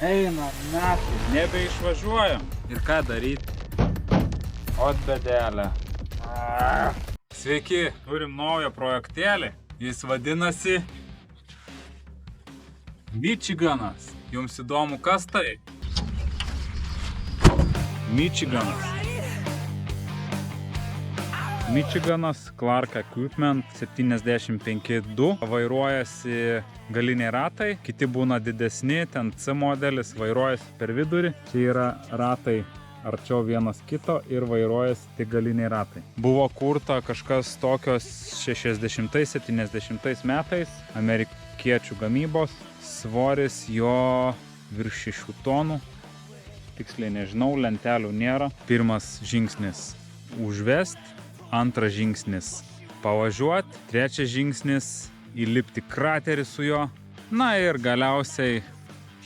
Eina metai, nebeišvažiuojam. Ir ką daryti? Ot bėdelė. Sveiki, turim naują projektėlį. Jis vadinasi Michiganas. Jums įdomu, kas tai? Michiganas. Michiganas Clark Equipment 75.2. Vairuojasi galiniai ratai, kiti būna didesni, ten C modelis, vairuojasi per vidurį. Čia yra ratai arčiau vienas kito ir vairuojasi tik galiniai ratai. Buvo kurta kažkas tokios 60-70 metais, amerikiečių gamybos. Svoris jo virš 6 tonų. Tiksliai nežinau, lentelių nėra. Pirmas žingsnis užvest. Antras žingsnis pavažiuoti, trečias žingsnis įlipti kraterį su juo. Na ir galiausiai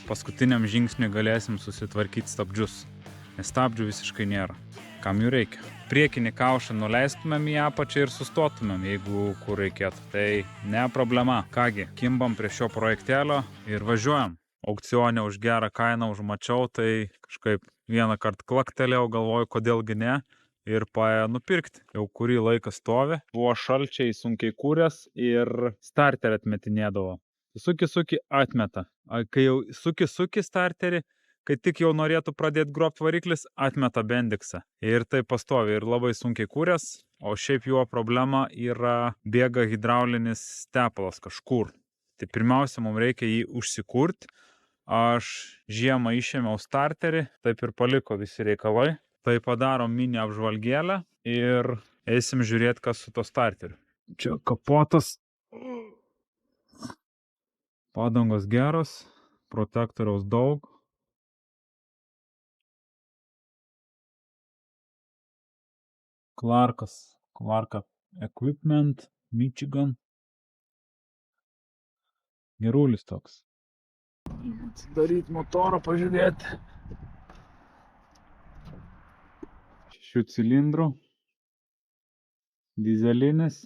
paskutiniam žingsniui galėsim susitvarkyti stabdžius, nes stabdžių visiškai nėra. Kam jų reikia? Priekinį kaušą nuleistumėm į apačią ir sustotumėm, jeigu kur reikėtų. Tai ne problema. Kągi, kimbam prie šio projektelio ir važiuojam. Aukcione už gerą kainą užmačiau, tai kažkaip vieną kartą klaktelėjau, galvoju, kodėlgi ne. Ir paėjo nupirkti. Jau kurį laiką stovi. Buvo šalčiai sunkiai kūręs ir starterį atmetinėdavo. Suki atmeta. Kai jau suki starterį, kai tik jau norėtų pradėti grobti variklis, atmeta bendiksą. Ir tai pastovi ir labai sunkiai kūręs. O šiaip jo problema yra bėga hidraulinis tepalas kažkur. Tai pirmiausia, mums reikia jį užsikurti. Aš žiemą išėmiau starterį, taip ir paliko visi reikalai. Tai padarom mini apžvalgėlę ir eisim žiūrėti, kas su to starteriu. Čia kapotas. Padangos geros, protektoriaus daug. Clark Equipment, Michigan. Gerulis toks. Atsidaryt motorą, pažiūrėti. 6 cilindrų, dizelinis.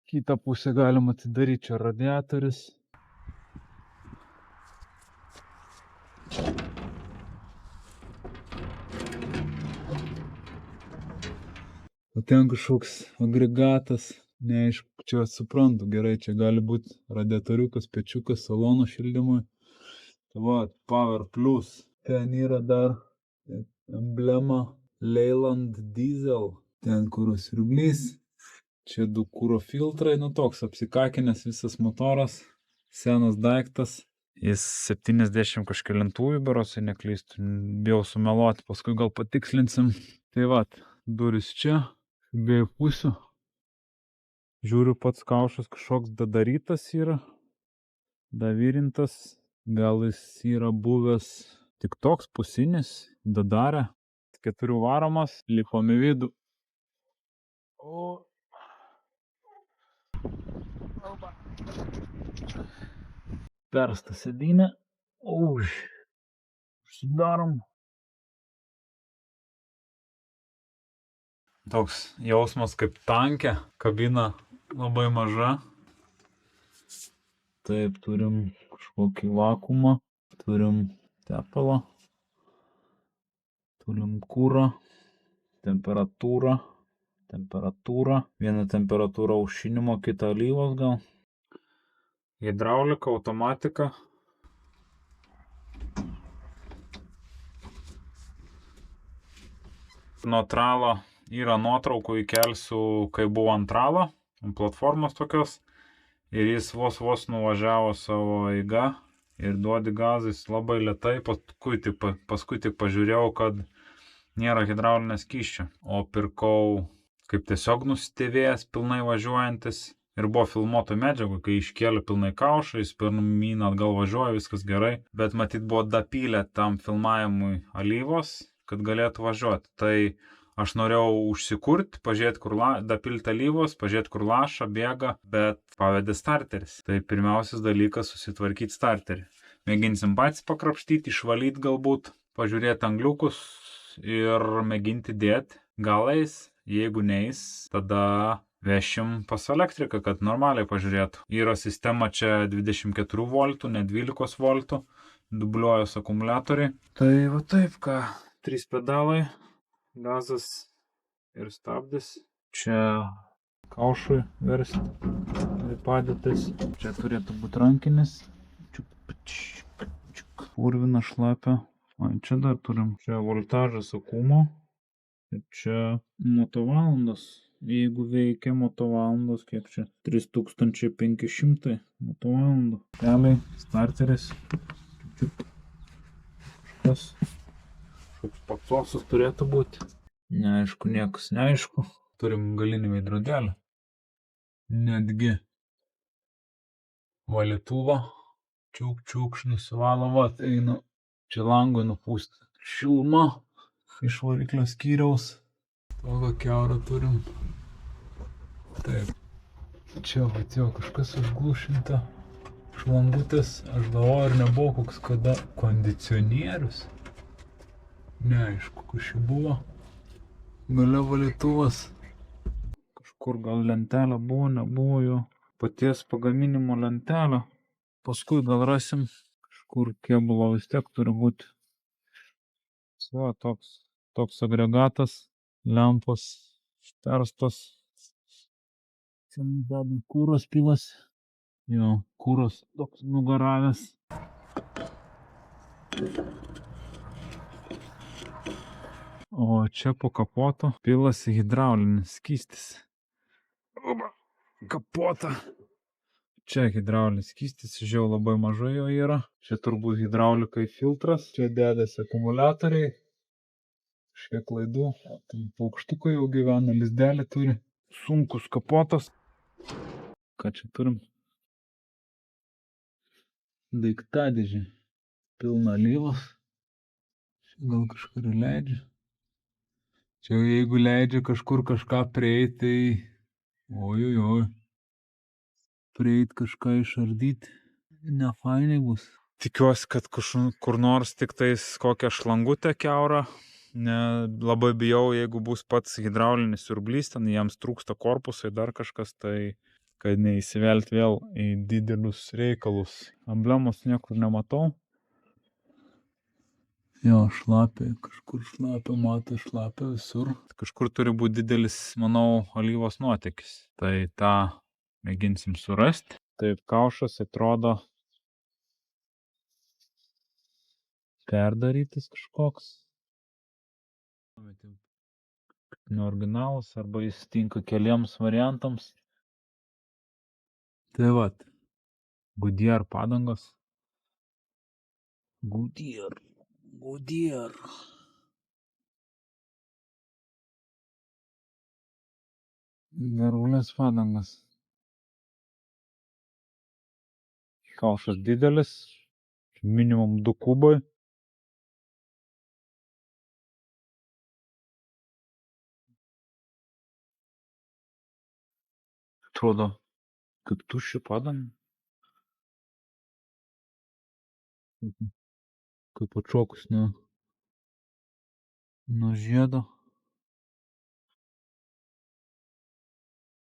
Kitą pusę galima atidaryti, čia radiatorius. O ten kažkoks agregatas, neaišku, čia suprantu gerai, čia gali būti radiatoriukas, pečiukas, salono šildymui. Tai va, Power Plus. Ten yra dar emblema Leyland Diesel. Ten kuro siurblys. Čia 2 kuro filtrai. Nu toks apsikakinęs visas motoras. Senas daiktas. Jis 70 kažkelintųjų berods, jei neklystu. Bijau sumeluoti, paskui gal patikslinsim. Tai va, durys čia. Abiejų pusių. Žiūriu, pats kaušas kažkoks dadarytas yra. Davirintas. Gal jis yra buvęs tik toks pusinis, dadarė. 4 varomas, lipom į vidų. Persta sėdynė. Užsidarom. Toks jausmas kaip tankė, kabina labai maža. Taip, turim kažkokį vakuumą, turim tepalą, turim kūrą, temperatūrą. Viena temperatūra aušinimo, kita alyvos gal. Hidraulika, automatika. Nuo tralo yra nuotraukų, įkelsiu, kai buvo ant tralo, ant platformos tokios. Ir jis vos nuvažiavo savo eiga ir duodi gazais labai lėtai, paskui tik pažiūrėjau, kad nėra hidraulinės skysčio. O pirkau kaip tiesiog nusitėvėjęs, pilnai važiuojantis. Ir buvo filmuoto medžiagų, kai iškėlė pilnai kaušą, jis pirmyn atgal važiuoja, viskas gerai. Bet matyt buvo dapylę tam filmavimui alyvos, kad galėtų važiuoti. Tai aš norėjau užsikurti, pažiūrėti, kur dapilti alyvos, pažiūrėti, kur laša, bėga, bet pavedė starteris. Tai pirmiausias dalykas susitvarkyti starterį. Mėginsim patys pakrapštyti, išvalyti galbūt, pažiūrėti angliukus ir mėginti dėti. Gal eis, jeigu neis, tada Vešim pas elektriką, kad normaliai pažiūrėtų. Yra sistema čia 24 voltų, ne 12 voltų. Dubliuojas akumuliatoriai. Tai va taip ką. 3 pedalai, gazas ir stabdis. Čia kaušui versti padėtis. Čia turėtų būti rankinis. Urvina šlapia. O čia dar turim. Čia voltažas akumo. Ir čia motovalandos. Jeigu veikia motovalandos, kiek čia? 3500 motovalandų. Keliai, starteris. Kažkoks paksosas turėtų būti. Neaišku, niekas neaišku. Turim galinį veidrodėlį. Netgi valytuvą. Čiuk, nusivalo, vat, einu. Čia langui nupūsti šilumą iš variklio skyriaus. Tokią kiaurą turim. Taip. Čia vat jau kažkas užglušinta. Šlangutės, aš galvoju, ar nebuvo koks kada kondicionierius. Neaišku, kas čia buvo. Gale valytuvas. Kažkur gal lentelė buvo, nebuvo jo. Paties pagaminimo lentelė. Paskui gal rasim. Kažkur kėbulo vis tiek turi būti. Va, toks agregatas. Lempos šterstos. Čia dedam kūros pilas. Jo, kūros toks nugaravęs. O čia po kapoto pilasi hidraulinis skystis. Oba, kapota. Čia hidraulinis skystis, žiau labai mažai jo yra. Čia turbūt hidraulikai filtras. Čia dedasi akumuliatoriai. Šiek klaidų. Tam paukštukai jau gyvena, lizdelį turi. Sunkus kapotas. Ką čia turim? Daiktadėžė. Pilna alyvos. Čia gal kažkur leidžia. Čia jeigu leidžia kažkur kažką prieiti, tai oi. Prieit kažką išardyti. Nefainai bus. Tikiuosi, kad kur nors tik tais kokią šlangutę kiaurą. Labai bijau, jeigu bus pats hidraulinis siurblys, ten jiems trūksta korpusai, dar kažkas, tai kad neįsivelt vėl į didelius reikalus. Emblemos niekur nematau. Jo, šlapia, kažkur šlapia, matai, šlapia visur. Kažkur turi būti didelis, manau, alyvos nuotėkis. Tai tą mėginsim surasti. Taip, kaušas atrodo perdarytis kažkoks. Neoriginalus arba jis tinka keliems variantams. Tai vat, Goodyear padangos. Goodyear. Gerulės padangos. Kaušas didelis. Minimum 2 kubai. Atrodo, kaip tuščia padanga. Kaip atšokus nuo žiedo.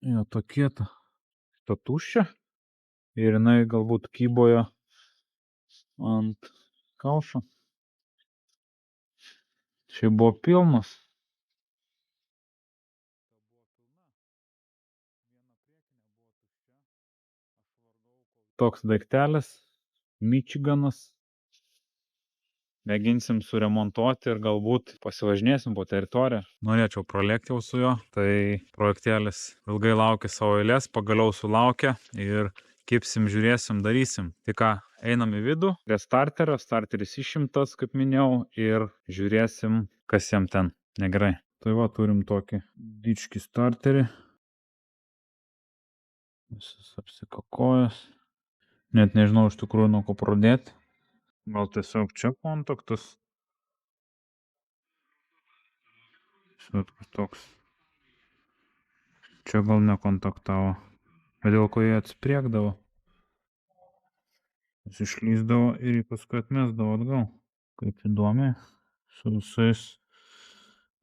Jo, tokie ta tuščia. Ir jinai galbūt kybojo ant kaušo. Čia buvo pilnas. Toks daiktelis. Michiganas. Mėginsim suremontuoti ir galbūt pasivažinėsim po teritoriją. Norėčiau pralėkti jau su jo. Tai projektėlis ilgai laukia savo eilės, pagaliau sulaukė ir kipsim, žiūrėsim, darysim. Tai ką, einam į vidų, prie starterio, starteris išimtas, kaip minėjau, ir žiūrėsim, kas jam ten negerai. Tai va, turim tokį dičkį starterį. Visas apsikakojęs. Net nežinau iš tikrųjų nuo ko pradėti. Gal tiesiog čia kontaktas. Šitas toks. Čia gal nekontaktavo. Bet dėl ko jie atsipriekdavo. Jis išlysdavo ir jį paskui atmesdavo atgal. Kaip įdomiai. Su visais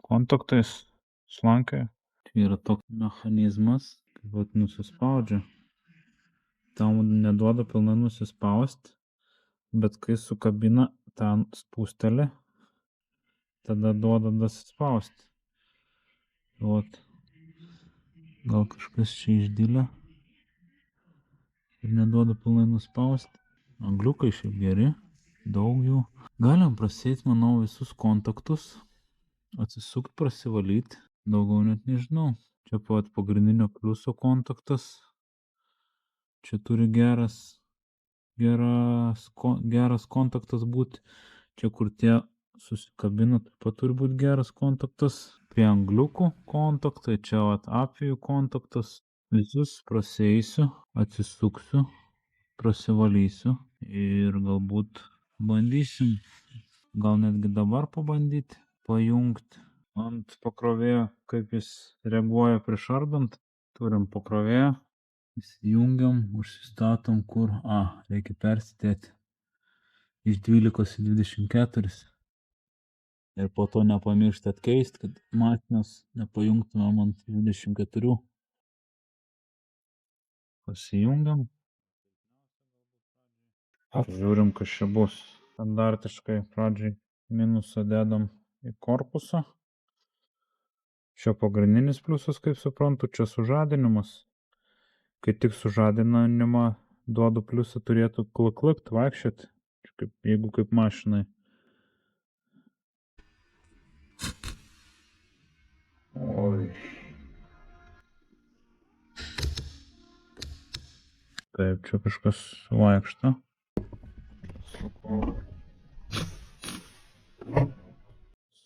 kontaktais slankioja. Čia yra toks mechanizmas, kaip vat nusispaudžia. Tam neduoda pilnai nusispausti, bet kai sukabina ten spūstelį, tada duoda dasispausti. Vat. Gal kažkas čia išdėlė ir neduoda pilnai nuspausti. Angliukai šiaip geri, daug jų. Galim prasėti, manau, visus kontaktus, atsisukt, prasivalyti, daugiau net nežinau. Čia pat pagrindinio pliuso kontaktas. Čia turi geras kontaktas būti. Čia kur tie susikabina, taip pat turi būti geras kontaktas. Prie angliukų kontaktai, čia vat apvijų kontaktas. Visus prasieisiu, atsisuksiu, prasivalysiu ir galbūt bandysim. Gal netgi dabar pabandyti pajungti ant pakrovėjo, kaip jis reaguoja prieš ardant. Turim pakrovėją. Įsijungiam, užsistatom kur. Reikia persidėti iš 12 į 24. Ir po to nepamiršti atkeisti, kad mašinos nepajungtumėm ant 24. Pasijungiam. Žiūrim, kas čia bus. Standartiškai pradžiai minusą dedam į korpusą. Čia pagrindinis pliusas, kaip suprantu, čia sužadinimas. Kai tik sužadinimą duodu pliusą, turėtų klakt vaikščioti, jeigu kaip mašinai. Oi. Taip, čia kažkas vaikšto.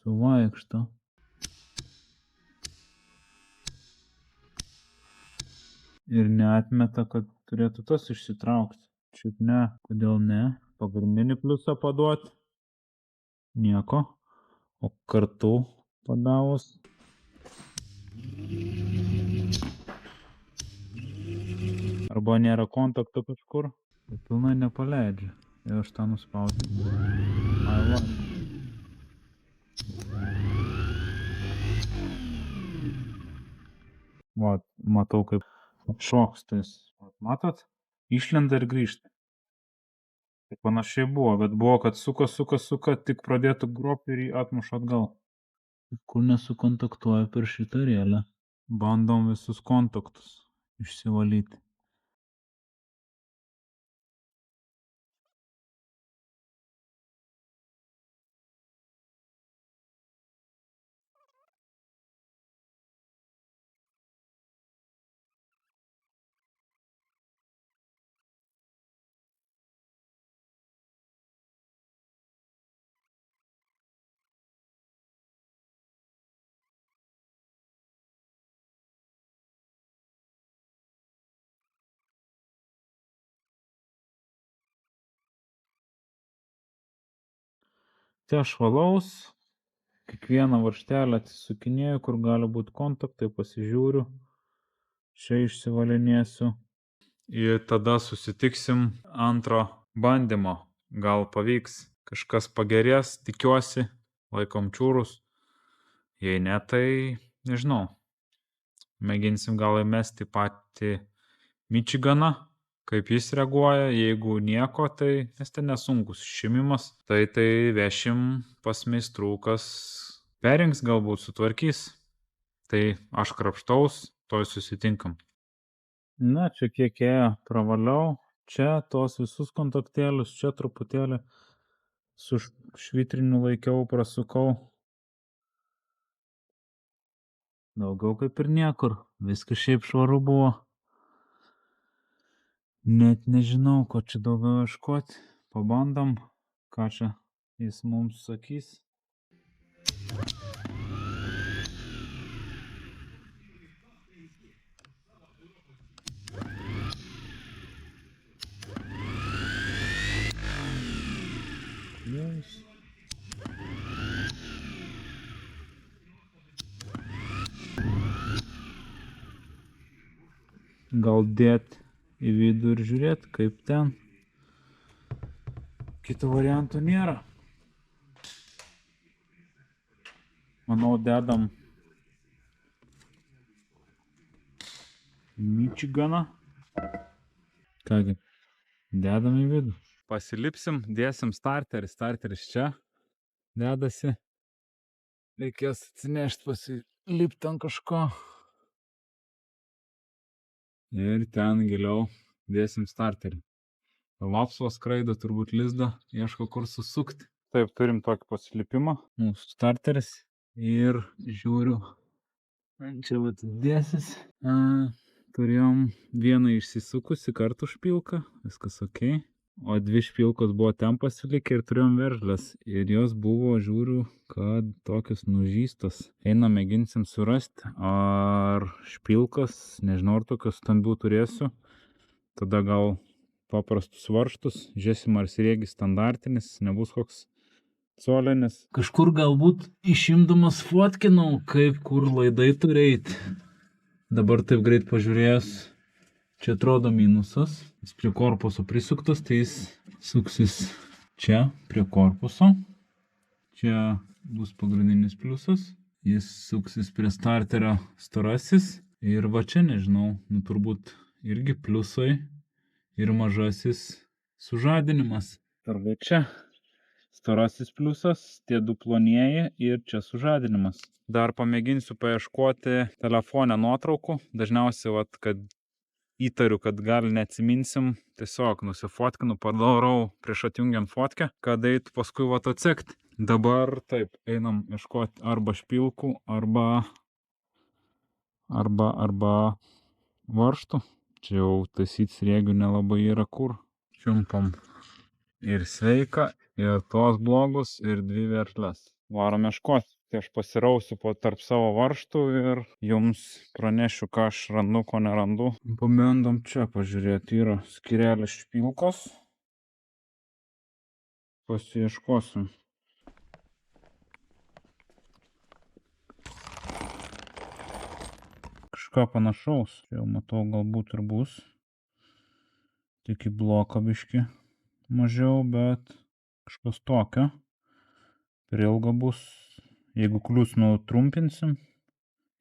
Suvaikšto. Ir neatmeta, kad turėtų tas išsitraukti. Šiaip ne. Kodėl ne? Pagrindinį pliusą paduoti. Nieko. O kartu padavus. Arba nėra kontakto kažkur. Tai pilnai nepaleidžia. Ir aš tą nuspaudžiu. Va. Va, matau kaip šoks tais. Matot? Išlenda ir grįžta. Tai panašiai buvo, bet buvo, kad suka, tik pradėtų grobti ir jį atmuša atgal. Kur nesukontaktuoja per šitą rėlę. Bandom visus kontaktus išsivalyti. Tai aš valaus, kiekvieną varžtelę atsisukinėju, kur gali būti kontaktai, pasižiūriu, čia išsivalinėsiu. Ir tada susitiksim antro bandymo. Gal pavyks, kažkas pagerės, tikiuosi, laikom čiūrus. Jei ne, tai nežinau. Mėginsim gal įmesti patį Michiganą, kaip jis reaguoja. Jeigu nieko, tai nes tai nesunkus šimimas, tai vešim pas meistrų, kas perrinks, galbūt sutvarkys. Tai aš krapštaus, toj susitinkam. Na, čia kiek ėjo, pravaliau. Čia tos visus kontaktėlius, čia truputėlį su švitriniu laikiau, prasukau. Daugiau kaip ir niekur. Viskas šiaip švaru buvo. Net nežinau, ko čia daugiau ieškoti. Pabandom, ką čia jis mums sakys. Yes. Gal dėt į vidų ir žiūrėt, kaip ten. Kito variantų nėra. Manau, dedam čigana. Kągi, dedam į vidų. Pasilipsim, dėsim starterį. Starteris čia dedasi. Reikės atsinešti pasilipti ant kažko. Ir ten giliau dėsim starterį. Vapsvos skraido, turbūt lizdo, ieško kur susukti. Taip, turim tokį pasilipimą. Mūsų starteris. Ir žiūriu. Čia vat dėsis. Turėjom vieną išsisukusi kartų špilką, viskas ok. O dvi špilkos buvo ten pasilikę ir turėjom veržles. Ir jos buvo, žiūriu, kad tokios nužystos. Einam, mėginsim surasti, ar špilkas, nežinau, ar tokios stambių turėsiu. Tada gal paprastus varžtus, žiūrėsim, ar sriegis standartinis, nebus koks colinis. Kažkur galbūt išimdamas fotkinau, kaip kur laidai turi eiti. Dabar taip greit pažiūrėjęs, čia atrodo minusas. Jis prie korpuso prisuktas, tai jis suksis čia prie korpuso. Čia bus pagrindinis pliusas. Jis suksis prie starterio storasis. Ir va čia, nežinau, turbūt irgi pliusai ir mažasis sužadinimas. Arba čia storasis pliusas, tie du plonieji ir čia sužadinimas. Dar pamėginsiu paieškoti telefone nuotraukų. Dažniausiai, vat, kad įtariu, kad gal neatsiminsim, tiesiog nusifotkinu, padarau prieš atjungiant fotkę, kad eitų paskui vat atsekti. Dabar taip, einam ieškoti arba špilkų, arba varžtų. Čia jau taisyti sriegių nelabai yra kur. Čiumpam ir sveika, ir tos blogus, ir dvi veržles. Varom ieškoti. Tai aš pasirausiu po tarp savo varžtų ir jums pranešiu, ką aš randu, ko nerandu. Pabandom čia pažiūrėti, yra skyrelės špilkos. Pasiieškosim. Kažką panašaus. Čia jau matau, galbūt ir bus. Tik į bloką biškį mažiau, bet kažkas tokio. Per ilga bus. Jeigu klius, trumpinsim.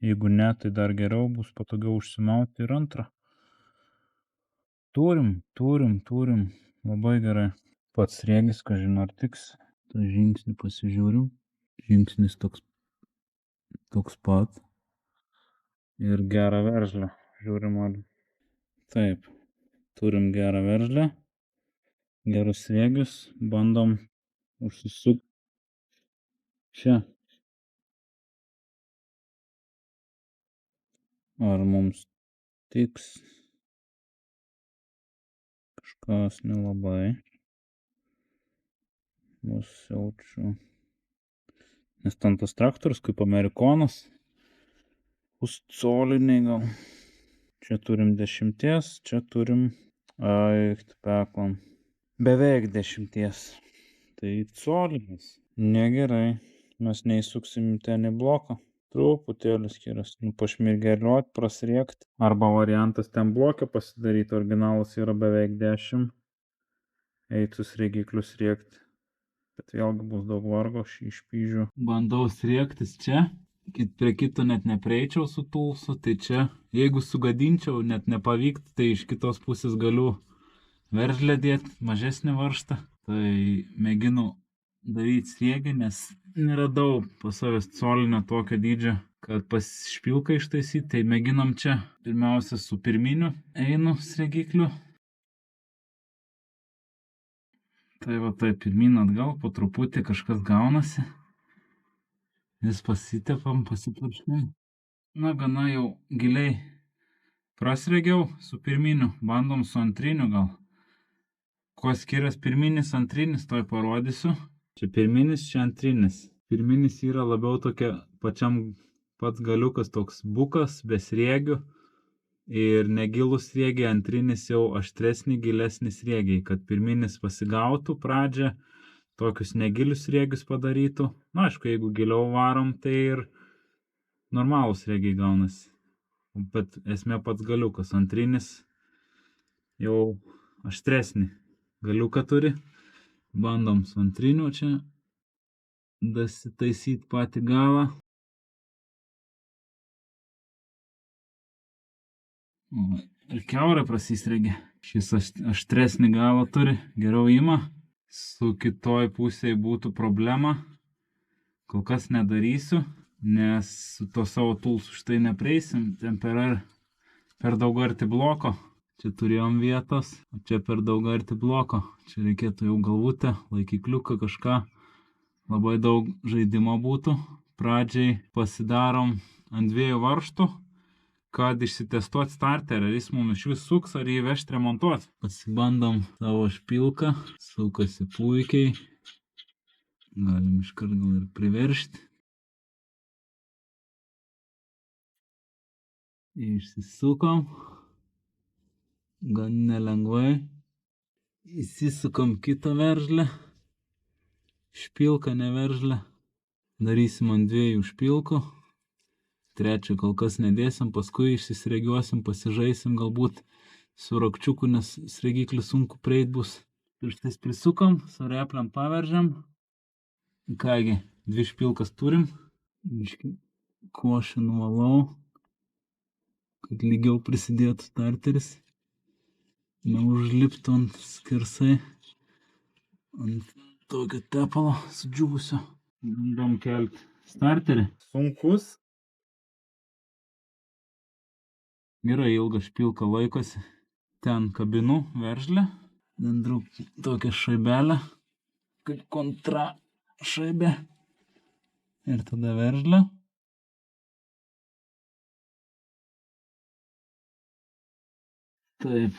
Jeigu ne, tai dar geriau bus patogiau užsimauti ir antrą. Turim. Labai gerai. Pats sriegis, kažin ar tiks. tą žingsnį pasižiūrim. Žingsnis toks pat. Ir gerą veržlę. Žiūrim ar. Taip. Turim gerą veržlę. Gerus sriegius. Bandom užsisukti čia. Ar mums tiks? Kažkas nelabai. Nusiaučiu. Nes ten tas traktorius kaip amerikonas. Puscoliniai gal. Čia turim 10, čia turim peklom. Beveik 10. Tai colinis. Negerai. Mes neįsuksim ten į bloką. Truputėlį skiriasi. Pašmirgeliuot, prasriekt. Arba variantas ten blokę pasidaryti. Originalas yra beveik 10. Eit su sriegikliu sriegt. Bet vėlgi bus daug vargo, aš išpyžiu. Bandau sriegtis čia. Prie kito net neprieičiau su tulsu. Tai čia, jeigu sugadinčiau, net nepavyktų, tai iš kitos pusės galiu veržlę dėti, mažesnį varžtą. Tai mėginu daryti sriegį, nes neradau pas savęs colinio tokio dydžio, kad pas špilką ištaisyti. Tai mėginam čia pirmiausia su pirminiu einu sriegikliu. Tai va taip, pirmin atgal, po truputį kažkas gaunasi. Vis pasitepam, pasipurškiam. Na, gana jau giliai prasriegiau su pirminiu. Bandom su antriniu gal. Kuo skiriasi pirminis, antrinis, toj parodysiu. Čia pirminis, čia antrinis. Pirminis yra labiau tokia pačiam pats galiukas toks bukas, be sriegių. Ir negilus sriegiai, antrinis jau aštresni, gilesni sriegiai, kad pirminis pasigautų pradžią, tokius negilius sriegius padarytų. Na, aišku, jeigu giliau varom, tai ir normalūs sriegiai gaunasi. Bet esmė pats galiukas, antrinis jau aštresnį galiuką turi. Bandom su antriniu čia dasitaisyti patį galą. ir kiaurai prasisregė. Šis aštresnį galą turi, geriau ima. Su kitoj pusėje būtų problema. Kol kas nedarysiu, nes su to savo tools už tai neprieisim. Ten per daug arti bloko. Čia turėjom vietos, o čia per daug arti bloko. Čia reikėtų jau galvutę, laikikliuką, kažką. Labai daug žaidimo būtų. Pradžiai pasidarom ant 2 varžtų, kad išsitestuoti starterį, ar jis mums iš vis suks, ar jį vežti remontuoti. Pasibandom savo špilką, sukasi puikiai. Galim iškart gal ir priveršti. Išsisukom. Gan nelengvai. Įsisukam kitą veržlę. Špilką neveržlę. Darysim ant 2 špilkų. 3 kol kas nedėsim, paskui išsisregiuosim, pasižaisim galbūt su rakčiuku, nes sregiklių sunku prieit bus. Pirštais prisukam, su repliam paveržiam. Kągi, 2 špilkas turim. Košę nuvalau, kad lygiau prisidėtų starteris. Neužliptų ant skersai, ant tokio tepalo sudžiūvusio. Bandom kelti starterį. Sunkus. Gerai, ilga špilka laikosi. Ten kabinu veržlę. Dendru tokią šaibelę, kaip kontra šaibė. Ir tada veržlę. Taip.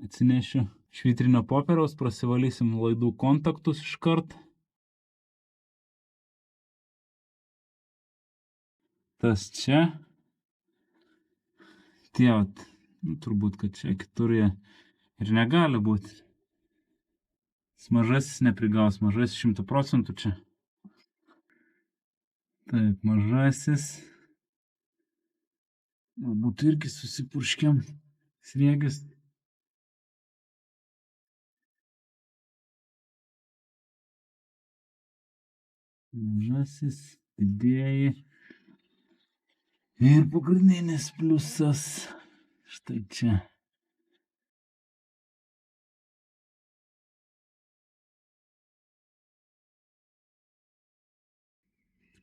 Atsinešiu švitrinio popieriaus, prasivalysim laidų kontaktus iškart. Tas čia. Tie, turbūt, kad čia kitur jie ir negali būti. Mažasis neprigaus, mažasis 100% čia. Taip, mažasis. Galbūt irgi susipurškiam sriegius. Mažasis, didieji. Ir pagrindinis pliusas. Štai čia.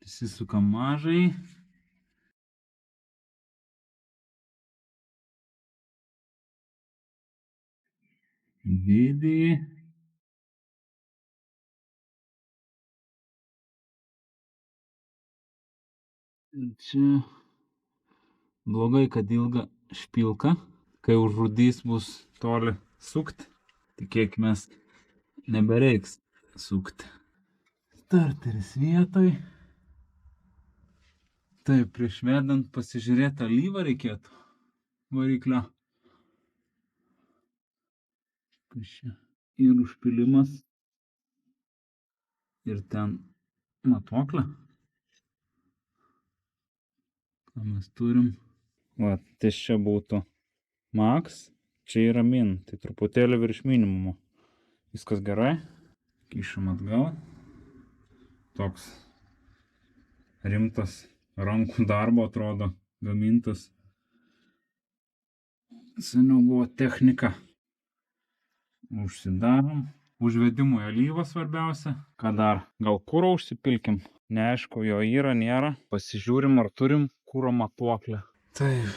Prisisukam mažai. Didįjį. Ir čia blogai, kad ilga špilka. Kai užrūdys bus toli sukti, tikėkime, nebereiks sukti. Starteris vietoj. Taip, prieš vedant pasižiūrėti alyvą reikėtų variklio. Ir užpilimas. Ir ten matuoklė. Ką mes turim? Va, tai čia būtų max, čia yra min, tai truputėlį virš minimumo. Viskas gerai. Kišam atgal. Toks rimtas rankų darbo atrodo, gamintas. Seniau buvo technika. Užsidarom. Užvedimui alyvą svarbiausia. Ką dar? Gal kuro užsipilkim? Neaišku, jo yra, nėra. Pasižiūrim, ar turim kuro matuoklę. Taip.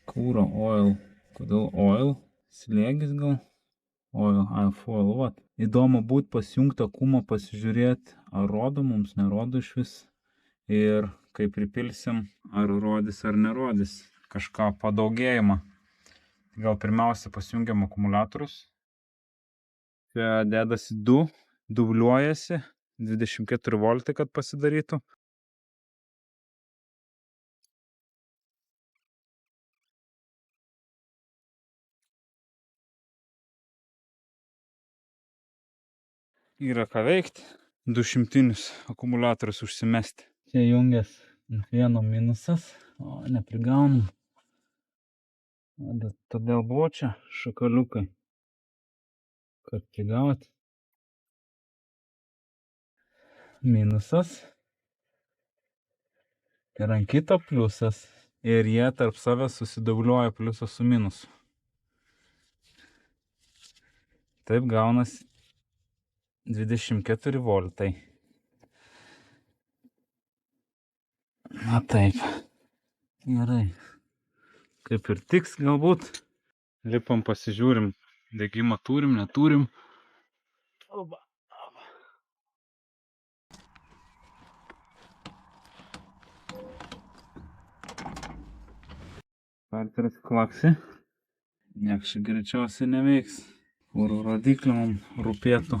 Kuro oil. Kodėl oil? Slėgis gal? Oil, foil, vat. Įdomu būt pasijungtą kumą pasižiūrėti, ar rodo, mums nerodo iš vis. Ir kai pripilsim, ar rodys ar nerodys kažką padaugėjimą. Gal pirmiausia pasijungiam akumuliatorius. Čia dedasi 2, dubliuojasi, 24 voltai, kad pasidarytų. Yra ką veikti, 200 akumuliatorius užsimesti. Čia jungias ant vieno minusas, o neprigaunam. Todėl buvo čia šakaliukai, kad prigauti. Minusas. Ir ant kito pliusas. ir jie tarp savęs susidubliuoja pliusą su minusu. Taip gaunasi 24 voltai. Na taip. Gerai. Kaip ir tiks galbūt. Lipam pasižiūrim. Degimą turim, neturim. Oba. Starteris klaksi. Nieks greičiausiai neveiks. Kuro rodiklį mums rūpėtų.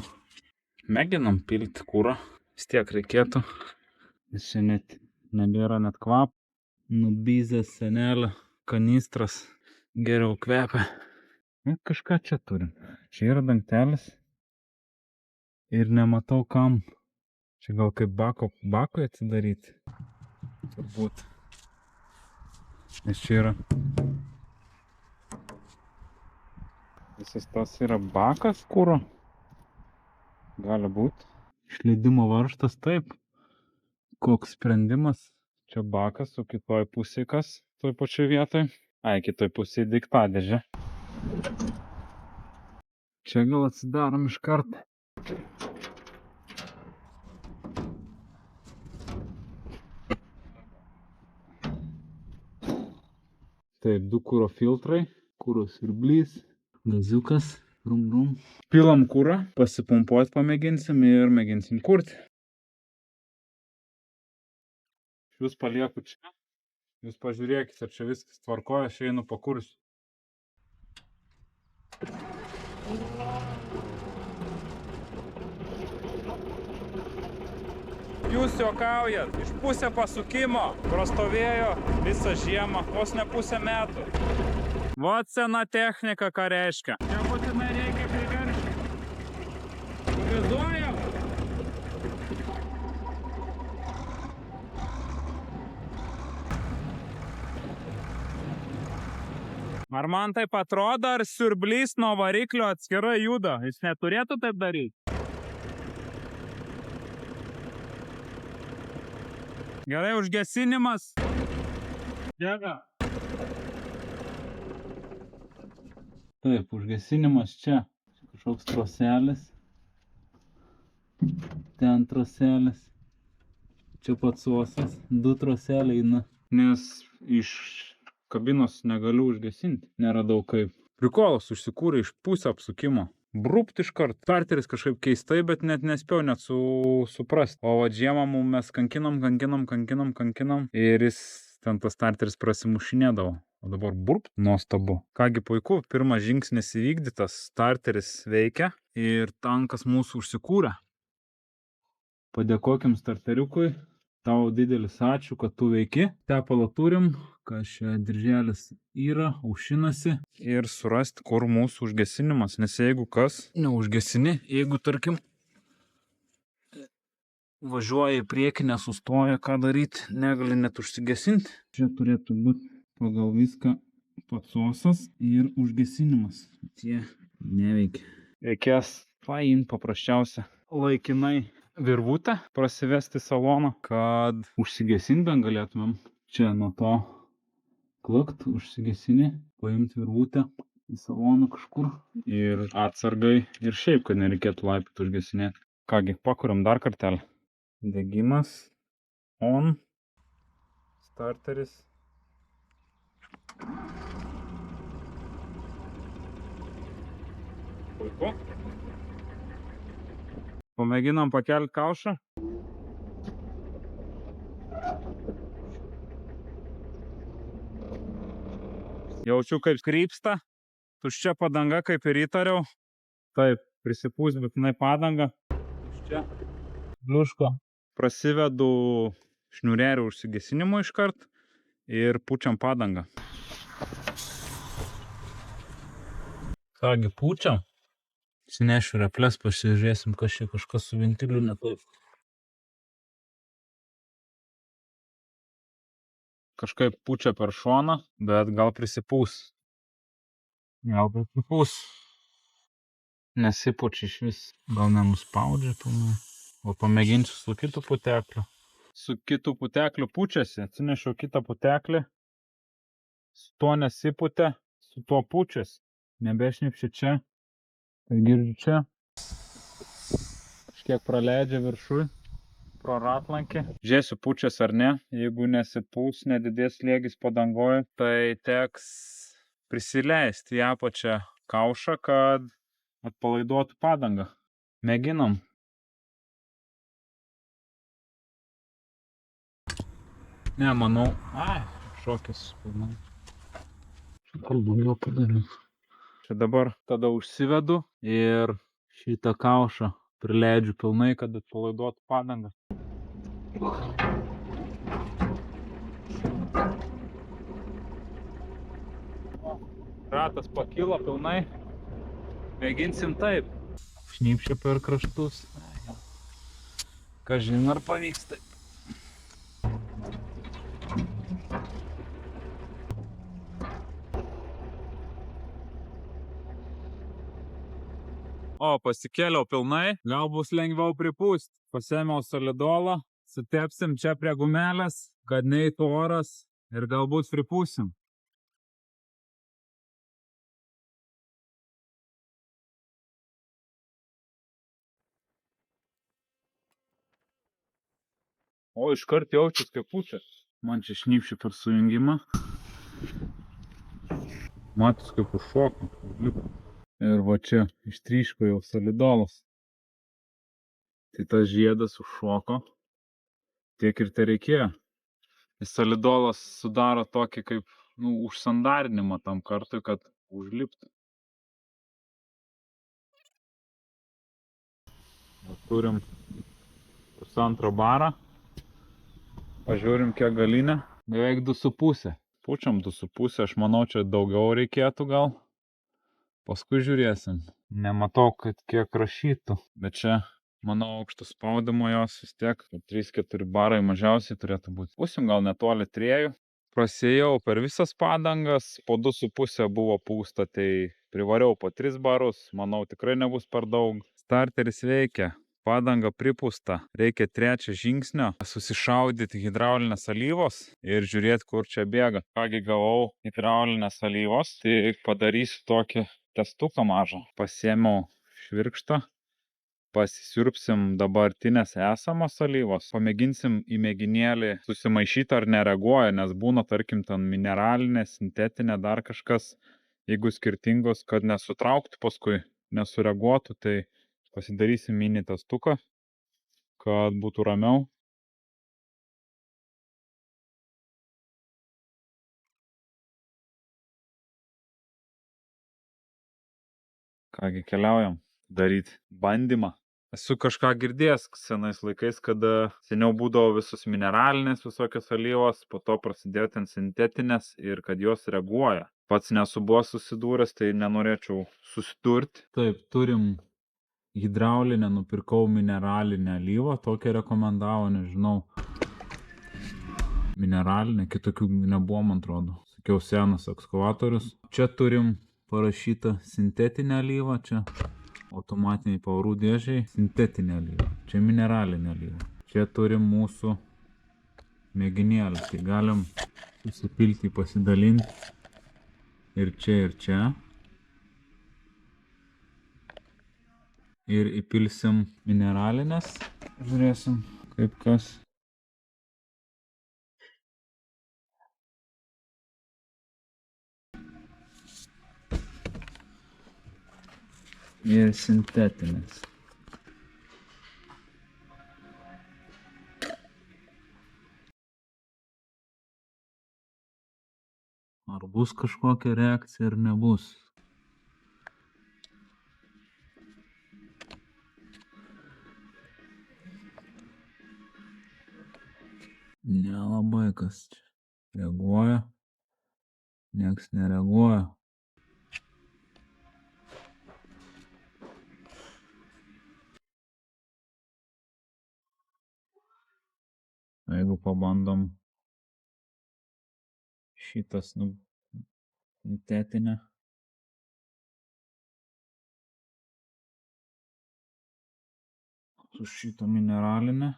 Mėginam pilti kurą. Vis tiek reikėtų. Nes čia net nebėra net kvap. Nubyzęs senelio kanistras. Geriau kvepia. Kažką čia turim. Čia yra dangtelis. Ir nematau kam. Čia gal kaip bakui atsidaryti. Turbūt. Nes čia yra. Visas tas yra bakas kuro. Gali būti. Išleidimo varžtas taip. Koks sprendimas. Čia bakas, o kitoj pusėje kas? Toj pačioj vietoj. Ai, kitoj pusėje daiktadėžė. Čia gal atsidarom iš karto. Taip, 2 kuro filtrai. Kuro siurblys. Gaziukas. Rum. Pilam kurą, pasipumpuot pamėginsim ir mėginsim kurti. Jūs palieku čia. Jūs pažiūrėkit, ar čia viskas tvarkoja, aš einu pakursiu. Jūs juokaujat, iš pusę pasukimo prastovėjo visą žiemą, vos ne pusę metų. Vat sena technika, ką reiškia. Čia būtinai reikia priveršti. Vizuojam. Ar man taip atrodo, ar siurblys nuo variklio atskirai juda? Jis neturėtų taip daryti. Gerai, užgesinimas. Dega. Taip, užgesinimas čia. Kažkoks troselis. Ten troselis. Čia pats uosas. 2 troseliai eina. Nes iš kabinos negaliu užgesinti. Neradau kaip. Prikolas užsikūrė iš pusę apsukimo. Brupt iš kart. Starteris kažkaip keistai, bet net nespėjau net suprast. O va žiemą mes kankinam. Ir jis ten tas starteris prasimušinėdavo. O dabar burp, nuostabu. Kągi puiku, pirmas žingsnis įvykdytas, starteris veikia ir tankas mūsų užsikūrė. Padėkokim starteriukui, tau didelis ačiū, kad tu veiki. Tepalą turim, kas čia dirželis yra, aušinasi ir surasti, kur mūsų užgesinimas, nes jeigu kas, neužgesini, jeigu tarkim važiuoja į priekį, nesustoja, ką daryti, negali net užsigesinti. Čia turėtų būti pagal viską pats uosas ir užgesinimas. Tie neveikia. Reikės paimti paprasčiausia laikinai virvutę, prasivesti saloną, kad užsigesinti bent galėtumėm. Čia nuo to klakt, užsigesini, paimti virvutę į saloną kažkur. Ir atsargai ir šiaip, kad nereikėtų laipyti užgesinėti. Kągi, pakuriam dar kartelį. Degimas. On. Starteris. Puiku. Pamėginam pakelti kaušą. Jaučiu, kaip krypsta. Tuščia padanga, kaip ir įtariau. Taip, prisipūs būtinai padangą. Tuščia. Bliuško. Prasivedu šniurelį užsigesinimo iškart ir pučiam padangą. Kągi, pučiam. Sinešiu reples, pasižiūrėsim, kas čia kažkas su ventiliu ne taip. Kažkaip pučia per šoną, bet gal prisipūs. Gal prisipūs. Nesipučia iš vis. Gal nenuspaudžia pilnai. O pamėginsiu su kitu putekliu. Su kitu putekliu pučiasi. Atsinešiau kitą puteklį. su tuo nesipūtė, su tuo pučias. Nebešnipšia čia. Tai girdžiu čia. Kažkiek praleidžia viršui pro ratlankį. Žiūrėsiu, pučias ar ne. Jeigu nesipūs, nedidės slėgis padangoje, tai teks prisileisti į apačią kaušą, kad atpalaiduotų padangą. Mėginam. Ne, manau. Šokis. Kalbų padariau. Čia dabar tada užsivedu ir šitą kaušą prileidžiu pilnai, kad atpalaiduotų padangą. Ratas pakilo pilnai. Mėginsim taip. Šnypščia per kraštus. Kažin ar pavyks taip. O, pasikėliau pilnai, gal bus lengviau pripūsti. Pasėmiau solidolą, sutepsim čia prie gumelės, kad neįtų oras ir galbūt pripūsim. O, iškart jaučias kaip pučia. Man čia šnypščia per sujungimą. Matus kaip užšoko. Ir va čia ištryško jau solidolas. Tai tas žiedas užšoko. Tiek ir tai reikėjo. Solidolas sudaro tokį kaip užsandarinimą tam kartui, kad užliptų. Turim 1,5 barą. Pažiūrim kiek galinė. Beveik 2,5. Pučiam 2,5, aš manau čia daugiau reikėtų gal. Paskui žiūrėsim. Nematau, kad kiek rašytų. Bet čia, manau, aukšto spaudimo jos vis tiek 3-4 barai mažiausiai turėtų būti. Pusim gal netoli 3. Prasėjau per visas padangas, po 2,5 buvo pūsta, tai privariau po 3 barus. Manau, tikrai nebus per daug. Starteris veikia. Padanga pripūsta. Reikia 3 žingsnio. Susišaudyti hidraulinės alyvos ir žiūrėti, kur čia bėga. Kągi gavau hidraulinės alyvos, tai padarysiu tokį testuką mažą. Pasiėmiau švirkštą. Pasisiurbsim dabartinės esamos alyvos. Pamėginsim į mėginėlį susimaišyti ar nereaguoja, nes būna, tarkim, ten mineralinė, sintetinė, dar kažkas. Jeigu skirtingos, kad nesutrauktų paskui, nesureaguotų, tai pasidarysim mini testuką, kad būtų ramiau. Kągi, keliaujam daryti bandymą. Esu kažką girdėjęs senais laikais, kada seniau būdavo visos mineralinės visokios alyvos, po to prasidėjo ten sintetinės ir kad jos reaguoja. Pats nesu buvo susidūręs, tai nenorėčiau susidurti. Taip, turim hidraulinę, nupirkau mineralinę alyvą, tokią rekomendavo, nežinau. Mineralinė, kitokių nebuvo, man atrodo. Sakiau, senas ekskavatorius. Čia turim parašytą sintetinę alyvą, čia automatiniai pavarų dėžiai, sintetinė alyva. Čia mineralinė alyva. Čia turim mūsų mėginėlį, tai galim susipilti, pasidalinti ir čia, ir čia. Ir įpilsim mineralinės. Žiūrėsim, kaip kas. Ir sintetinės. Ar bus kažkokia reakcija, ar nebus? Nelabai kas čia reaguoja. Nieks nereaguoja. Jeigu pabandom šitas sintetinę. Su šito mineralinė.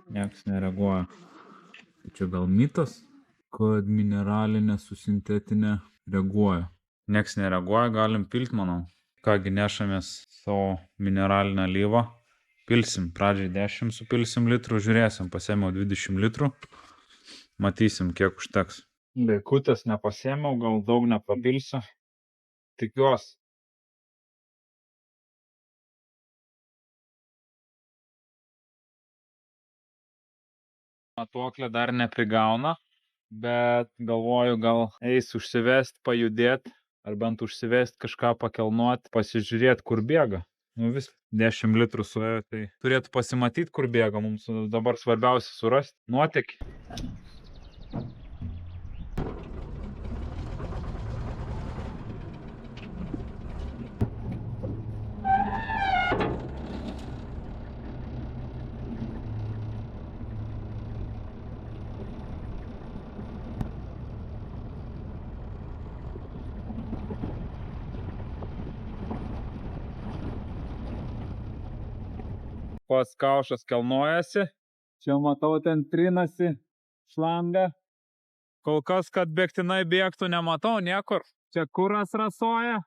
Nieks nereaguoja. Tai čia gal mitas, kad mineralinė su sintetinė reaguoja. Nieks nereaguoja, galim pilt, manau. Kągi nešamės savo mineralinę alyvą. Pilsim, pradžiai 10 supilsim litrų, žiūrėsim, pasėmiau 20 litrų. Matysim, kiek užteks. Likutės nepasėmiau, gal daug nepapilsiu. Tikiuosi. Matuoklė dar neprigauna, bet galvoju, gal eis užsivest, pajudėt, ar bent užsivest kažką pakelnuot, pasižiūrėt, kur bėga. Nu vis 10 litrų suėjo, tai turėtų pasimatyti, kur bėga. Mums dabar svarbiausia surasti nuotėkį. Pats kaušas kelnojasi. Čia matau, ten trinasi šlanga. Kol kas, kad bėgtinai bėgtų, nematau niekur. Čia kuras rasoja.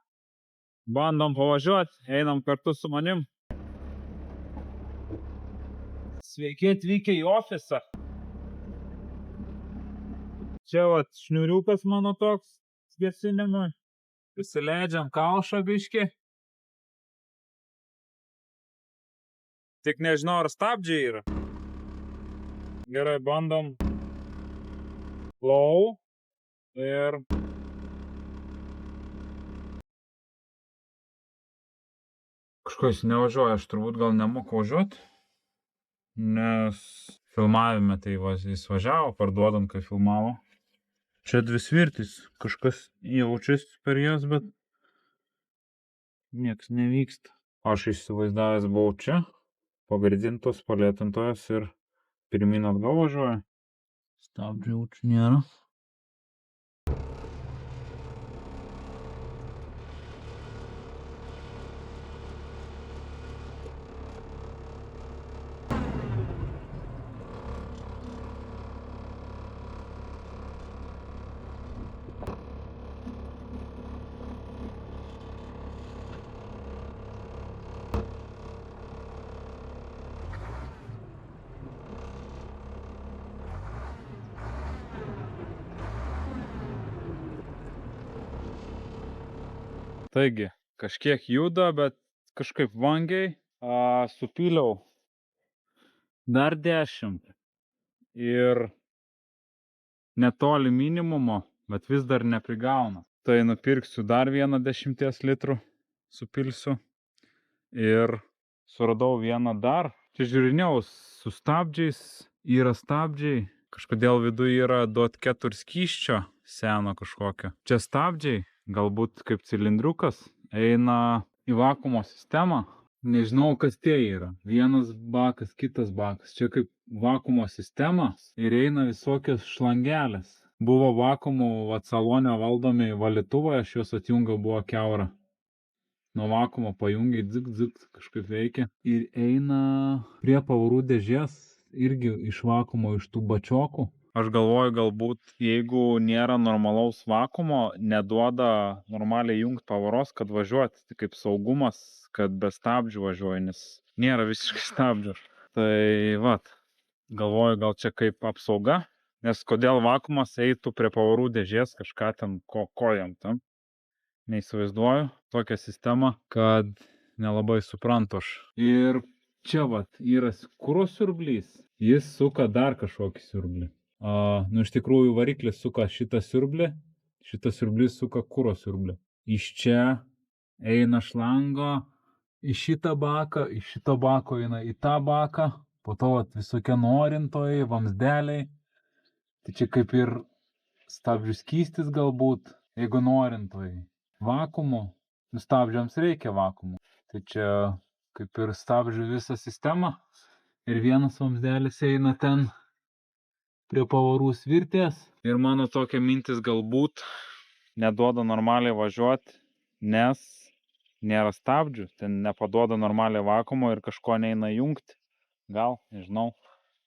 Bandom pavažiuoti, einam kartu su manim. Sveiki atvykę į ofisą. Čia vat šniuriukas mano toks gesinimui. Įsileidžiam kaušą biškį. Tik nežinau, ar stabdžiai yra. Gerai, bandom. Low. Ir... Kažkas nevažiuoja, aš turbūt gal nemoku važiuoti. Nes filmavime tai jis važiavo, parduodant, kai filmavo. Čia dvi svirtys. Kažkas jaučiasi per jas, bet nieks nevyksta. Aš įsivaizdavęs buvau čia. Pagardintos, palėtintojas ir pirmin atgal važiuoja. Stabdžių jaučiu nėra. Taigi, kažkiek juda, bet kažkaip vangiai. Supyliau dar 10 ir netoli minimumo, bet vis dar neprigauna. Tai nupirksiu dar vieną 10 litrų, supilsiu ir suradau vieną dar. Čia žiūrinėjau su stabdžiais, yra stabdžiai. Kažkodėl viduje yra DOT 4 skysčio seno kažkokio. Čia stabdžiai. Galbūt kaip cilindriukas, eina į vakuumo sistemą. Nežinau, kas tie yra. Vienas bakas, kitas bakas. Čia kaip vakuumo sistema ir eina visokios šlangelės. Buvo vakuumo salone valdomi valytuvai, aš juos atjungiau, buvo kiaura. Nuo vakuumo pajungiai, dzik, kažkaip veikia. Ir eina prie pavarų dėžės, irgi iš vakuumo, iš tų bačiokų. Aš galvoju, galbūt jeigu nėra normalaus vakuumo, neduoda normaliai jungt pavaros, kad važiuoti, tai kaip saugumas, kad be stabdžių važiuoja, nes nėra visiškai stabdžių. Tai vat, galvoju, gal čia kaip apsauga, nes kodėl vakuumas eitų prie pavarų dėžės kažką ten kojam tam. Neįsivaizduoju tokią sistemą, kad nelabai suprantu aš. Ir čia vat yra kuro siurblys, jis suka dar kažkokį siurblį. Iš tikrųjų variklis suka šitą siurblį, šitas siurblys suka kuro siurblį. Iš čia eina šlanga į šitą baką, iš šito bako eina į tą baką, po to visokie norintojai, vamsdeliai. Tai čia kaip ir stabdžių skystis galbūt, jeigu norintojai. Vakuumo, stabdžiams reikia vakuumo. Tai čia kaip ir stabdžių visa sistema ir vienas vamsdelis eina ten prie pavarų svirtės. Ir mano tokia mintis galbūt neduoda normaliai važiuoti, nes nėra stabdžių, ten nepaduoda normaliai vakumo ir kažko neina jungti. Gal, nežinau.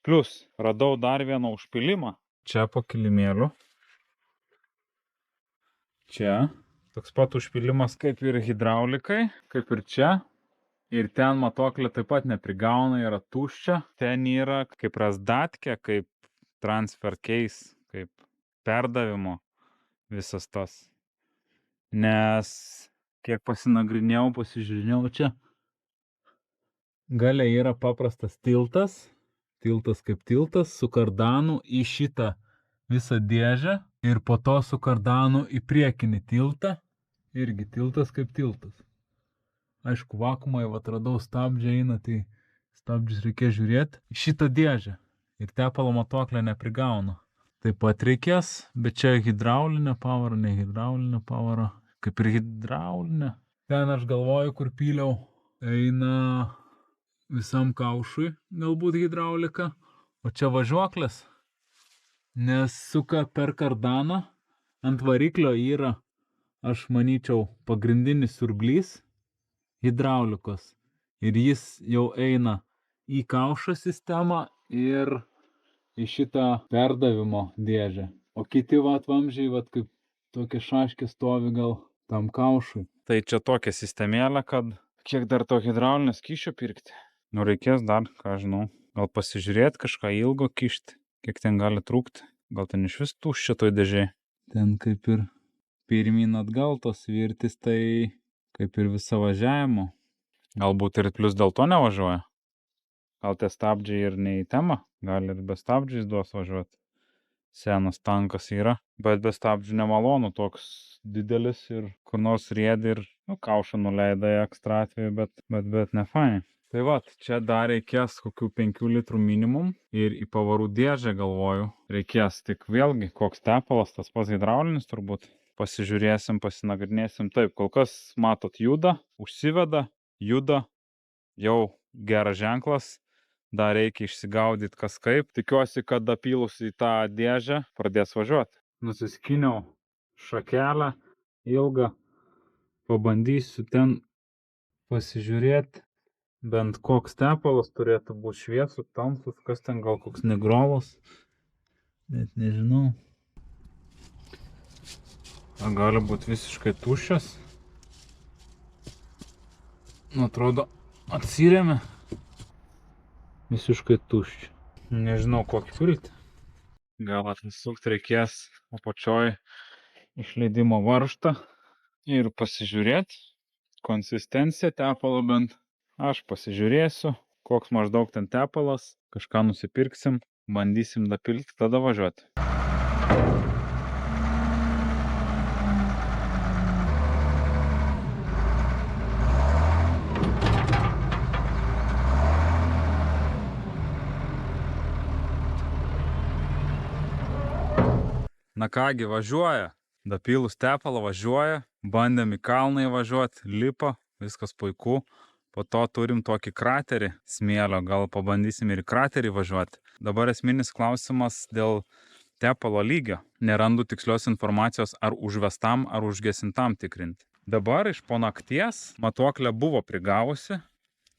Plius, radau dar vieną užpilimą. Čia po kilimėliu. Čia. Toks pat užpilimas kaip ir hidraulikai, kaip ir čia. Ir ten matuoklė taip pat neprigauna, yra tuščia. Ten yra kaip razdatkė, kaip transfer case, kaip perdavimo visas tas. Nes kiek pasinagrinėjau, pasižiūrėjau čia. Gale yra paprastas tiltas. Tiltas kaip tiltas su kardanu į šitą visą dėžę. Ir po to su kardanu į priekinį tiltą. Irgi tiltas kaip tiltas. Aišku, vakumai, atradau stabdžiai eina, tai stabdžius reikės žiūrėti. Šitą dėžę. Ir tepalo matuoklę neprigauna. Taip pat reikės, bet čia hidraulinė pavara, ne hidraulinė pavara. Kaip ir hidraulinė. Ten aš galvoju, kur pyliau, eina visam kaušui, galbūt hidraulika. O čia važiuoklės, nes suka per kardaną. Ant variklio yra, aš manyčiau, pagrindinis siurblys hidraulikos. Ir jis jau eina į kaušo sistemą ir į šitą perdavimo dėžę. O kiti vamzdžiai, kaip tokie šaškė stovi gal tam kaušui. Tai čia tokia sistemėlė, kad kiek dar to hidraulinio skysčio pirkti. Nu reikės dar, ką žinau, gal pasižiūrėti kažką ilgo kišti, kiek ten gali trūkti. Gal ten iš vis tuščia toj dėžėj. Ten kaip ir pirmyn atgal tos virtis, tai kaip ir visą važiavimo. Galbūt ir plius dėl to nevažiuoja. Gal tie stabdžiai ir ne į temą, gal ir be stabdžiais duos važiuoti. Senas tankas yra, bet be stabdžių nemalonu, toks didelis ir kur nors riedi ir kaušą nuleida į ekstra atveju, bet ne fainai. Tai čia dar reikės kokių 5 litrų minimum ir į pavarų dėžę galvoju reikės, tik vėlgi koks tepalas, tas pats hidraulinis turbūt. Pasižiūrėsim, pasinagrinėsim. Taip, kol kas matot juda, užsiveda, juda, jau geras ženklas. Dar reikia išsigaudyti kas kaip. Tikiuosi, kad dapylus į tą dėžę pradės važiuoti. Nusiskiniau šakelę ilgą. Pabandysiu ten pasižiūrėti. Bent koks tepalas turėtų būti šviesus, tamsus. Kas ten gal koks negrovas. Net nežinau. Ar gali būti visiškai tuščias. Atrodo, atsirėmė. Visiškai tuščia. Nežinau, kokį pilti. Gal atsisukti reikės apačioj išleidimo varžtą ir pasižiūrėti konsistenciją tepalo bent. Aš pasižiūrėsiu, koks maždaug ten tepalas, kažką nusipirksim, bandysim dapilti, tada važiuoti. Na kągi, važiuoja. Dapylus tepalą važiuoja. Bandėm į kalną įvažiuoti, lipa, viskas puiku. Po to turim tokį kraterį smėlio, gal pabandysim ir į kraterį važiuoti. Dabar esminis klausimas dėl tepalo lygio. Nerandu tikslios informacijos ar užvestam, ar užgesintam tikrinti. Dabar iš po nakties matuoklė buvo prigavusi,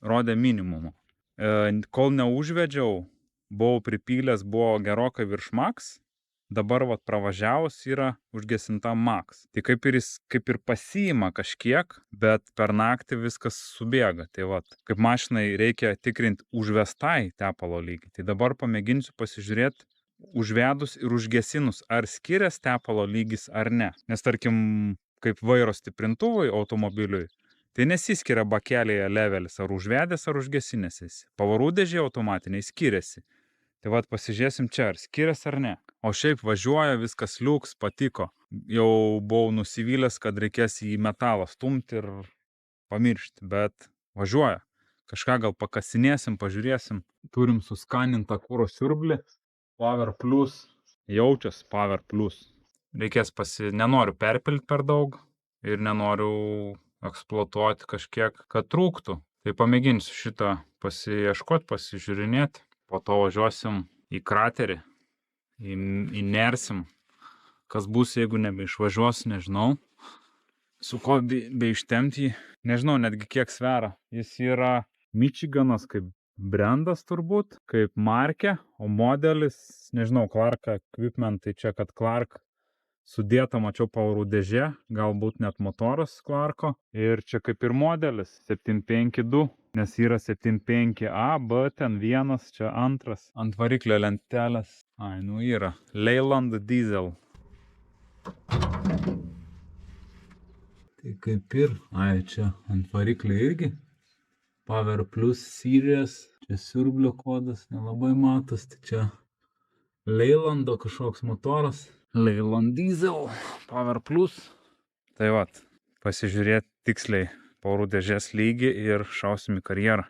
rodė minimumu. Kol neužvedžiau, buvau pripylęs, buvo gerokai virš max. Dabar pravažiavus yra užgesinta max. Tai kaip ir pasiima kažkiek, bet per naktį viskas subėga. Tai kaip mašinai reikia tikrinti užvestai tepalo lygį. Tai dabar pamėginsiu pasižiūrėti užvedus ir užgesinus, ar skiriasi tepalo lygis ar ne. Nes tarkim, kaip vairo stiprintuvui automobiliui, tai nesiskiria bakelėje levelis, ar užvedęs, ar užgesinęs esi. Pavarų dėžė automatiniai skiriasi. Tai pasižiūrėsim čia, ar skiriasi ar ne. O šiaip važiuoja, viskas liuks, patiko. Jau buvau nusivylęs, kad reikės į metalą stumti ir pamiršti, bet važiuoja. Kažką gal pakasinėsim, pažiūrėsim. Turim suskanintą kuro siurblį. Power Plus. Jaučias Power Plus. Reikės nenoriu perpilti per daug ir nenoriu eksploatuoti kažkiek, kad trūktų. Tai pamėginsiu šitą pasiieškoti, pasižiūrinėti. Po to važiuosim į kraterį, įnersim. Kas bus, jeigu nebeišvažiuos, nežinau. Su ko beištemti jį, nežinau netgi kiek sveria. Jis yra Michiganas kaip brandas turbūt, kaip markė, o modelis, nežinau, Clark Equipment, tai čia kad Clark sudėta, mačiau pavarų dėžė, galbūt net motoras Clarko. Ir čia kaip ir modelis 752, nes yra 75A, B ten vienas, čia antras. Ant variklio lentelės. Ai, nu yra. Leyland Diesel. Tai kaip ir, ai, čia ant variklio irgi. Power Plus Series. Čia siurblio kodas, nelabai matos, tai čia Leylando kažkoks motoras. Leyland Diesel, Power Plus. Tai vat, pasižiūrėti tiksliai pavarų dėžės lygį ir šausim į karjerą.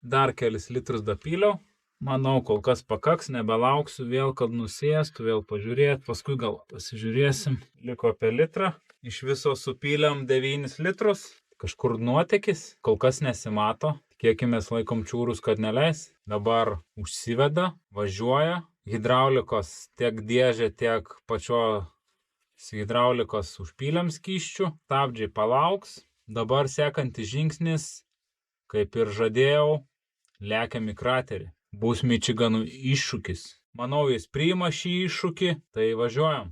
Dar kelis litrus dapyliau. Manau, kol kas pakaks, nebelauksiu vėl, kad nusėstų, vėl pažiūrėti, paskui gal pasižiūrėsim. Liko apie litrą. Iš viso supylėm 9 litrus. Kažkur nuotėkis, kol kas nesimato. Tikėkimės laikom čiūrus, kad neleis. Dabar užsiveda, važiuoja. Hidraulikos tiek dėžė, tiek pačios hidraulikos užpylėm skysčių. Stabdžiai palauks. Dabar sekantis žingsnis, kaip ir žadėjau, lekiam į kraterį. Bus Michiganų iššūkis. Manau, jis priima šį iššūkį, tai važiuojam.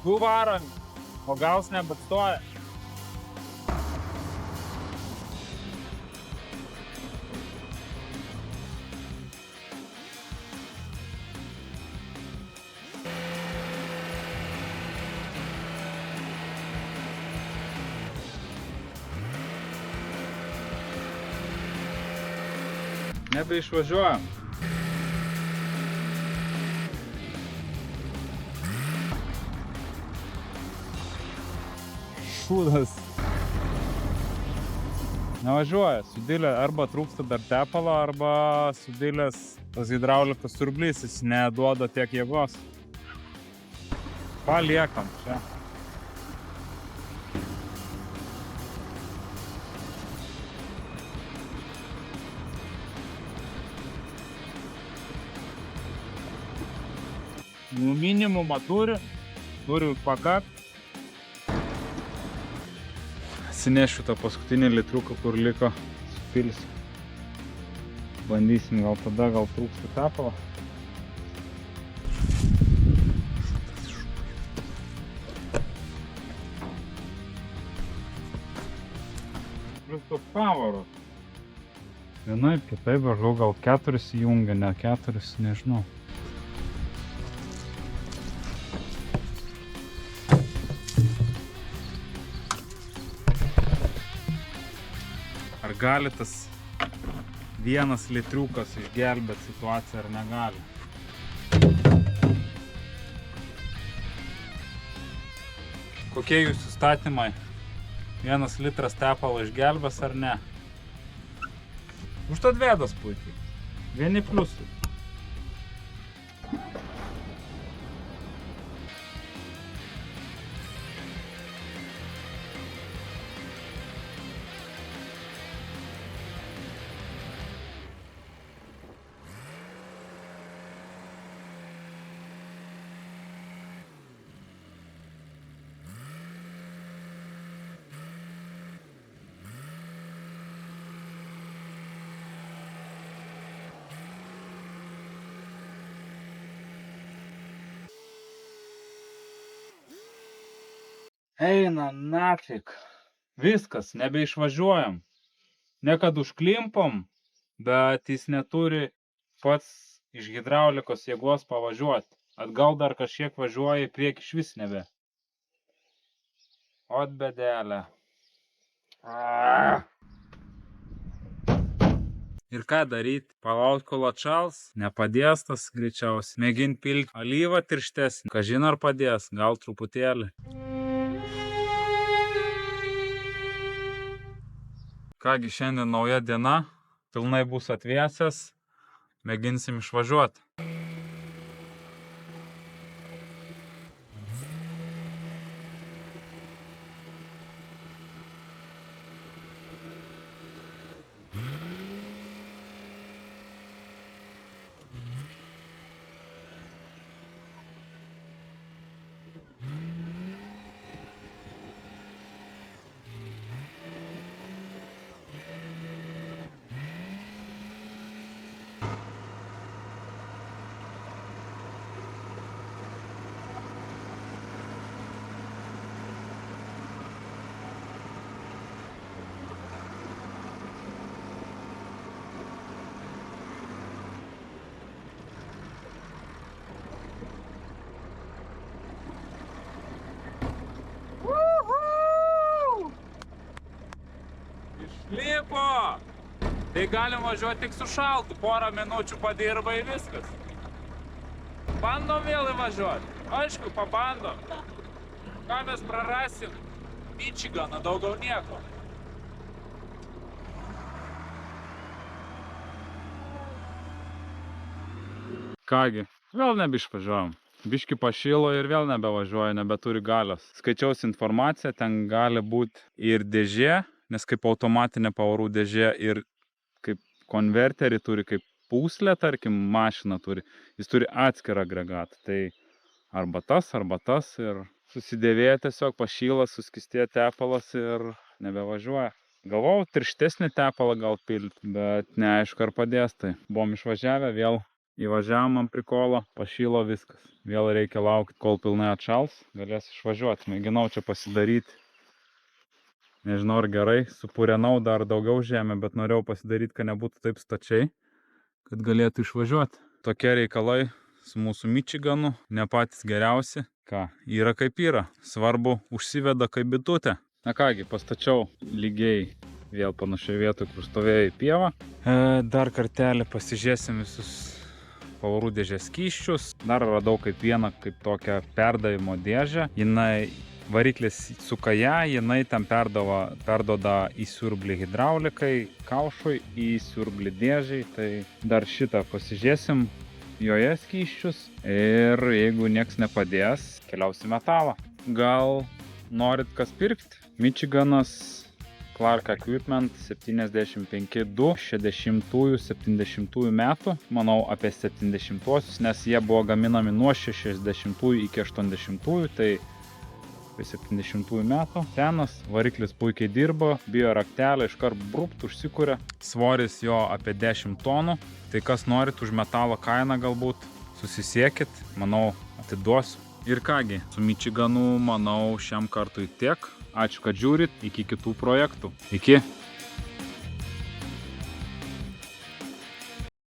Du varom, o gals nebestoja. Nebeišvažiuojam. Šūdas. Nevažiuoja, sudilė arba trūksta dar tepalo, arba sudilės tas hidraulikos siurblys, jis neduoda tiek jėgos. Paliekam čia. Minimumą turi pakakt. Atsinešiu tą paskutinį litriuką, kur liko, supilsiu. Bandysim, gal tada, gal trūksta tepalo. Plius pavaros. Vienaip, kitaip, važiuoju, gal 4 įjungia, ne 4, nežinau. Ar gali tas vienas litriukas išgelbėti situaciją, ar negali? Kokie jūsų statymai? 1 litras tepalo išgelbės ar ne? Užtat vedas puikiai. Vieni pliusai. Eina nafik. Viskas, nebeišvažiuojam. Ne kad užklimpom, bet jis neturi pats iš hidraulikos jėgos pavažiuoti. Atgal dar kažkiek važiuoja, į priekį išvis nebe. Ot bedelė. Ir ką daryti? Palauk, kol atšals, nepadės tas greičiausiai. Mėgint pilti alyvą tirštesnį. Kažin ar padės, gal truputėlį. Kągi, šiandien nauja diena, pilnai bus atvėsęs, mėginsim išvažiuoti. Išlipo! Tai galim važiuoti tik su šaltu, porą minučių padirba ir viskas. Bandom vėl įvažiuoti. Aišku, pabandom. Ką mes prarasim? Mičiganą, daugiau nieko. Kągi, vėl nebeišvažiuojam. Biški pašilo ir vėl nebevažiuoja, nebeturi galios. Skaičiaus informaciją, ten gali būti ir dėžė, nes kaip automatinė pavarų dėžė ir kaip konverterį turi, kaip pūslę, tarkim, mašina turi. Jis turi atskirą agregatą. Tai arba tas ir susidėvėja tiesiog, pašyla, suskistėja tepalas ir nebevažiuoja. Galvojau, tirštesnį tepalą gal pilti, bet neaišku, ar padės. Tai buvom išvažiavę, vėl įvažiavom ant prikolo, pašylo viskas. Vėl reikia laukti, kol pilnai atšals, galės išvažiuoti. Mėginau čia pasidaryti. Nežinau, ar gerai, supūrenau dar daugiau žemę, bet norėjau pasidaryti, kad nebūtų taip stačiai, kad galėtų išvažiuoti. Tokie reikalai su mūsų Mičiganu, ne patys geriausi. Ką, yra kaip yra, svarbu užsiveda kaip bitutė. Na kągi, pastačiau lygiai vėl panašiai vietoj, kur stovėjo į pievą. Dar kartelį pasižiūrėsim visus pavarų dėžės skysčius. Dar radau kaip vieną, kaip tokią perdavimo dėžę. Variklis suka ją, jinai tam perdoda į siurblį hidraulikai, kaušui, į siurblį dėžiai. Tai dar šitą pasižiūrėsim, joje skysčius. Ir jeigu nieks nepadės, keliausim metalą. Gal norit kas pirkti? Mičiganas, Clark Equipment 75-2, 60-70 metų. Manau apie 70-uosius, nes jie buvo gaminami nuo 60-ųjų iki 80-ųjų. Tai 70 metų. Senas, variklis puikiai dirba, bijo raktelę, iškart brupt užsikuria. Svoris jo apie 10 tonų. Tai kas norit už metalo kainą galbūt, susisiekit, manau atiduosiu. Ir kągi, su Mičiganu manau šiam kartui tiek. Ačiū, kad žiūrit, iki kitų projektų. Iki!